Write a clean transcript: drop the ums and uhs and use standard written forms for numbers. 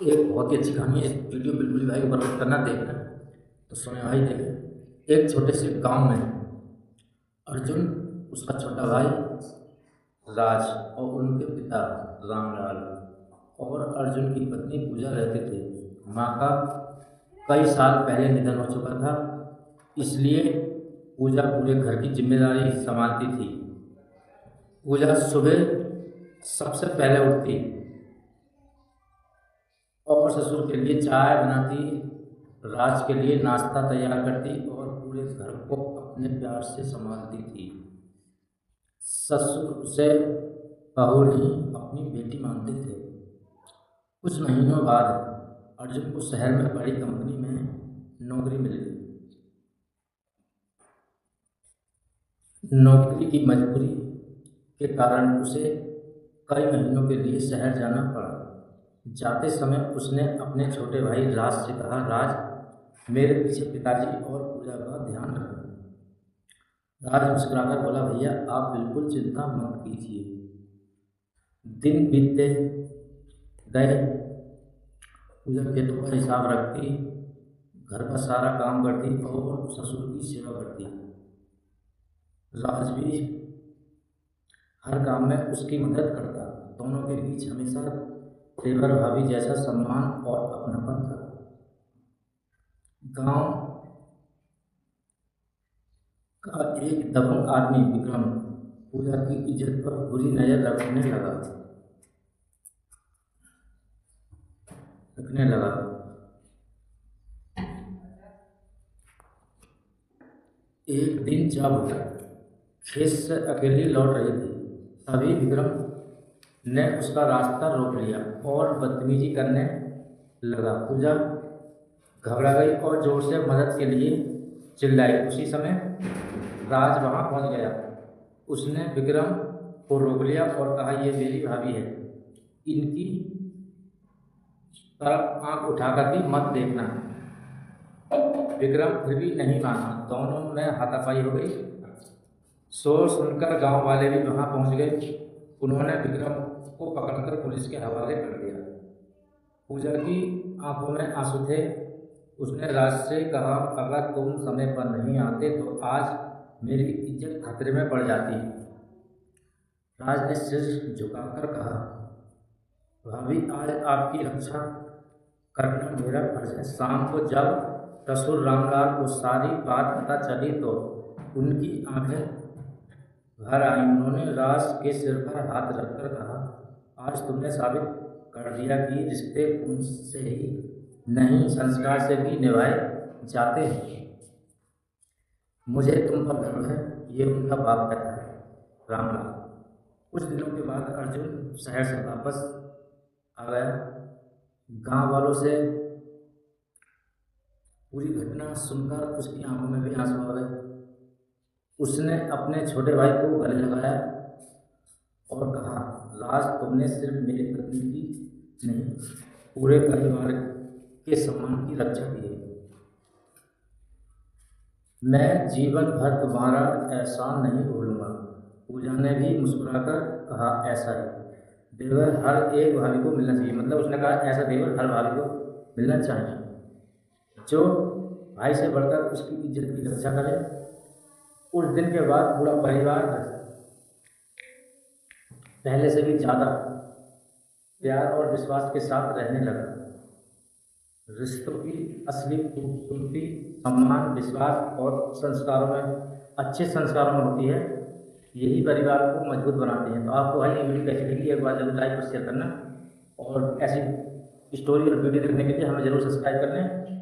एक बहुत ही अच्छी कहानी है। इस वीडियो बिल्कुल भाई को बर्बाद करना देखना। तो सुने भाई, देखे एक छोटे से गांव में अर्जुन, उसका छोटा भाई राज और उनके पिता रामलाल और अर्जुन की पत्नी पूजा रहते थे। माँ का कई साल पहले निधन हो चुका था, इसलिए पूजा पूरे घर की जिम्मेदारी संभालती थी। पूजा सुबह सबसे पहले उठती और ससुर के लिए चाय बनाती, राज के लिए नाश्ता तैयार करती और पूरे घर को अपने प्यार से संभालती थी। ससुर उसे बहू नहीं, अपनी बेटी मानते थे। कुछ महीनों बाद अर्जुन को शहर में बड़ी कंपनी में नौकरी मिल गई। नौकरी की मजबूरी के कारण उसे कई महीनों के लिए शहर जाना पड़ा। जाते समय उसने अपने छोटे भाई राज से कहा, राज, मेरे पीछे पिताजी और पूजा का ध्यान रखना। राज मुस्कुराकर बोला, भैया आप बिल्कुल चिंता मत कीजिए। दिन बीतते गए। पूजा खेतों का हिसाब रखती, घर का सारा काम करती और ससुर की सेवा करती। राज भी हर काम में उसकी मदद करता। दोनों के बीच हमेशा देवर भाभी जैसा सम्मान और अपनापन था। गांव का एक दबंग आदमी विक्रम पूजा की इज्जत पर बुरी नजर रखने लगा। एक दिन जब खेत से अकेली लौट रही थी, तभी विक्रम ने उसका रास्ता रोक लिया और बदतमीजी करने लगा। पूजा घबरा गई और जोर से मदद के लिए चिल्लाई। उसी समय राज वहां पहुंच गया। उसने विक्रम को रोक लिया और कहा, ये मेरी भाभी है, इनकी तरफ आंख उठाकर भी मत देखना। विक्रम फिर भी नहीं माना। दोनों में हाथापाई हो गई। शोर सुनकर गांव वाले भी वहां पहुंच गए। उन्होंने विक्रम को पकड़कर पुलिस के हवाले कर दिया। पूजा की आंखों में आंसू थे। उसने राज से कहा, अगर तुम समय पर नहीं आते तो आज मेरी इज्जत खतरे में पड़ जाती। राज ने सिर झुकाकर कहा, भाभी, आज आपकी रक्षा करना मेरा फर्ज है। शाम को जब ससुर रामलाल को सारी बात पता चली तो उनकी आंखें भर आई। उन्होंने राज के सिर पर हाथ रखकर कहा, आज तुमने साबित कर दिया कि रिश्ते उनसे ही नहीं, संस्कार से भी निभाए जाते हैं। मुझे तुम पर गर्व है, ये उनका बाप कहता है, रामलाल। कुछ दिनों के बाद अर्जुन शहर से वापस आ गया। गांव वालों से पूरी घटना सुनकर उसकी आंखों में भी आंसू आ गए। उसने अपने छोटे भाई को गले लगाया और कहा, राज, तुमने सिर्फ मेरी पत्नी की नहीं, पूरे परिवार के सम्मान की रक्षा की है। मैं जीवन भर तुम्हारा एहसान नहीं भूलूंगा। पूजा ने भी मुस्कुराकर कहा, ऐसा है, देवर हर एक भाभी को मिलना चाहिए। मतलब उसने कहा, ऐसा देवर हर भाभी को मिलना चाहिए जो भाई से बढ़कर उसकी इज्जत की रक्षा करे। उस दिन के बाद पूरा परिवार पहले से भी ज़्यादा प्यार और विश्वास के साथ रहने लगा। रिश्तों की असली खूबसूरती सम्मान, विश्वास और संस्कारों में, अच्छे संस्कारों में होती है। यही परिवार को मजबूत बनाती है। तो आपको भाई ये वीडियो कैसी लगी, एक बार जरूर लाइक और शेयर करना, और ऐसी स्टोरी और वीडियो देखने के लिए हमें जरूर सब्सक्राइब करना।